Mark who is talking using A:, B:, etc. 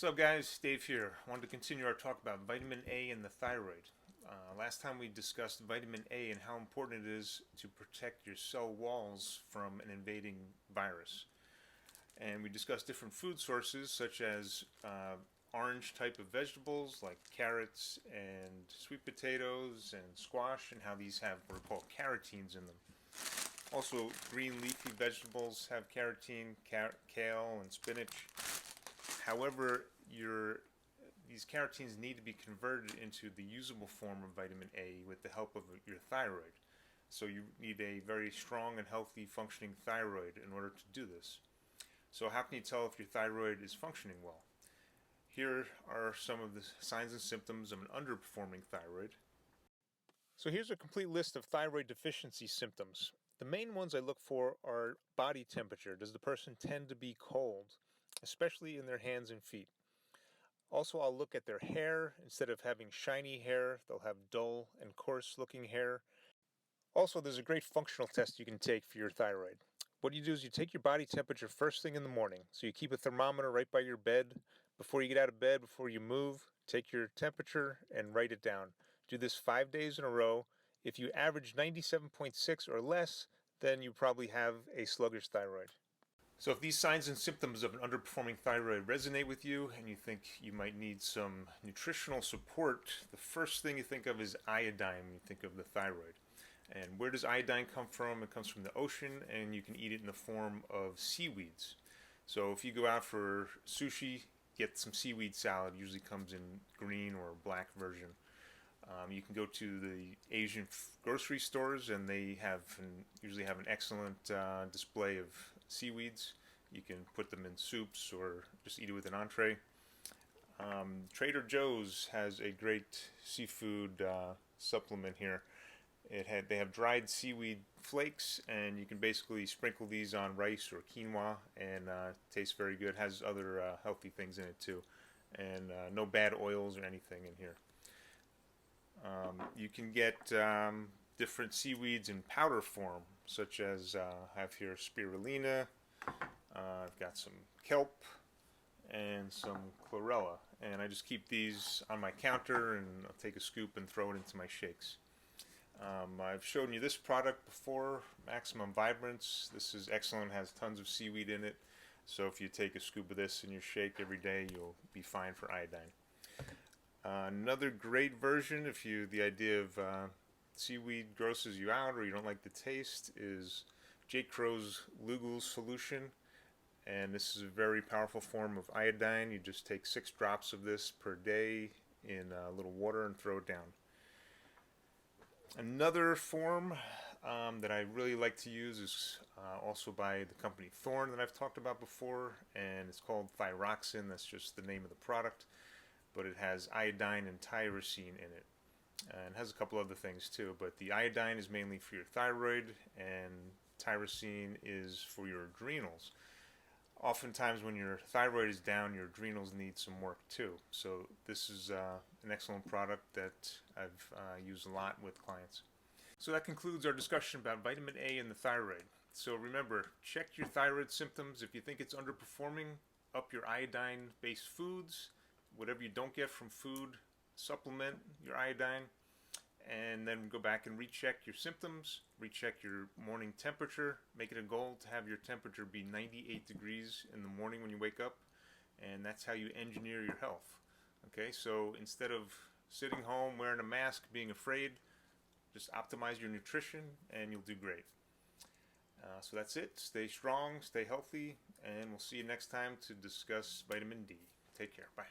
A: What's up guys, Dave here. I wanted to continue our talk about vitamin A and the thyroid. Last time we discussed vitamin A and how important it is to protect your cell walls from an invading virus. And we discussed different food sources such as orange type of vegetables like carrots and sweet potatoes and squash, and how these have what are called carotenes in them. Also, green leafy vegetables have carotene, kale and spinach. However, these carotenes need to be converted into the usable form of vitamin A with the help of your thyroid. So you need a very strong and healthy functioning thyroid in order to do this. So how can you tell if your thyroid is functioning well? Here are some of the signs and symptoms of an underperforming thyroid. So here's a complete list of thyroid deficiency symptoms. The main ones I look for are body temperature. Does the person tend to be cold, especially in their hands and feet? Also, I'll look at their hair. Instead of having shiny hair, they'll have dull and coarse looking hair. Also, there's a great functional test you can take for your thyroid. What you do is you take your body temperature first thing in the morning. So you keep a thermometer right by your bed. Before you get out of bed, before you move, take your temperature and write it down. Do this 5 days in a row. If you average 97.6 or less, then you probably have a sluggish thyroid. So if these signs and symptoms of an underperforming thyroid resonate with you and you think you might need some nutritional support, the first thing you think of is iodine when you think of the thyroid. And where does iodine come from? It comes from the ocean, and you can eat it in the form of seaweeds. So if you go out for sushi, get some seaweed salad. It usually comes in green or black version. You can go to the Asian grocery stores, and they usually have an excellent display of seaweeds. You can put them in soups or just eat it with an entree. Trader Joe's has a great seafood supplement here. They have dried seaweed flakes, and you can basically sprinkle these on rice or quinoa, and it tastes very good. It has other healthy things in it too, and no bad oils or anything in here. You can get different seaweeds in powder form, such as I have here spirulina. I've got some kelp and some chlorella, and I just keep these on my counter, and I'll take a scoop and throw it into my shakes. I've shown you this product before, Maximum Vibrance. This is excellent, has tons of seaweed in it, so if you take a scoop of this in your shake every day, you'll be fine for iodine. Another great version, if the idea of seaweed grosses you out or you don't like the taste, is J. Crow's Lugal solution. And this is a very powerful form of iodine. You just take 6 drops of this per day in a little water and throw it down. Another form that I really like to use is also by the company Thorne that I've talked about before, and it's called thyroxine. That's just the name of the product, but it has iodine and tyrosine in it, and it has a couple other things too, but the iodine is mainly for your thyroid, and tyrosine is for your adrenals. Oftentimes when your thyroid is down, your adrenals need some work too. So this is an excellent product that I've used a lot with clients. So that concludes our discussion about vitamin A and the thyroid. So remember, check your thyroid symptoms. If you think it's underperforming, up your iodine-based foods. Whatever you don't get from food, supplement your iodine, and then go back and recheck your symptoms, recheck your morning temperature. Make it a goal to have your temperature be 98 degrees in the morning when you wake up, and that's how you engineer your health. Okay, so instead of sitting home wearing a mask, being afraid, just optimize your nutrition and you'll do great. So that's it. Stay strong, stay healthy, and we'll see you next time to discuss vitamin D. Take care. Bye.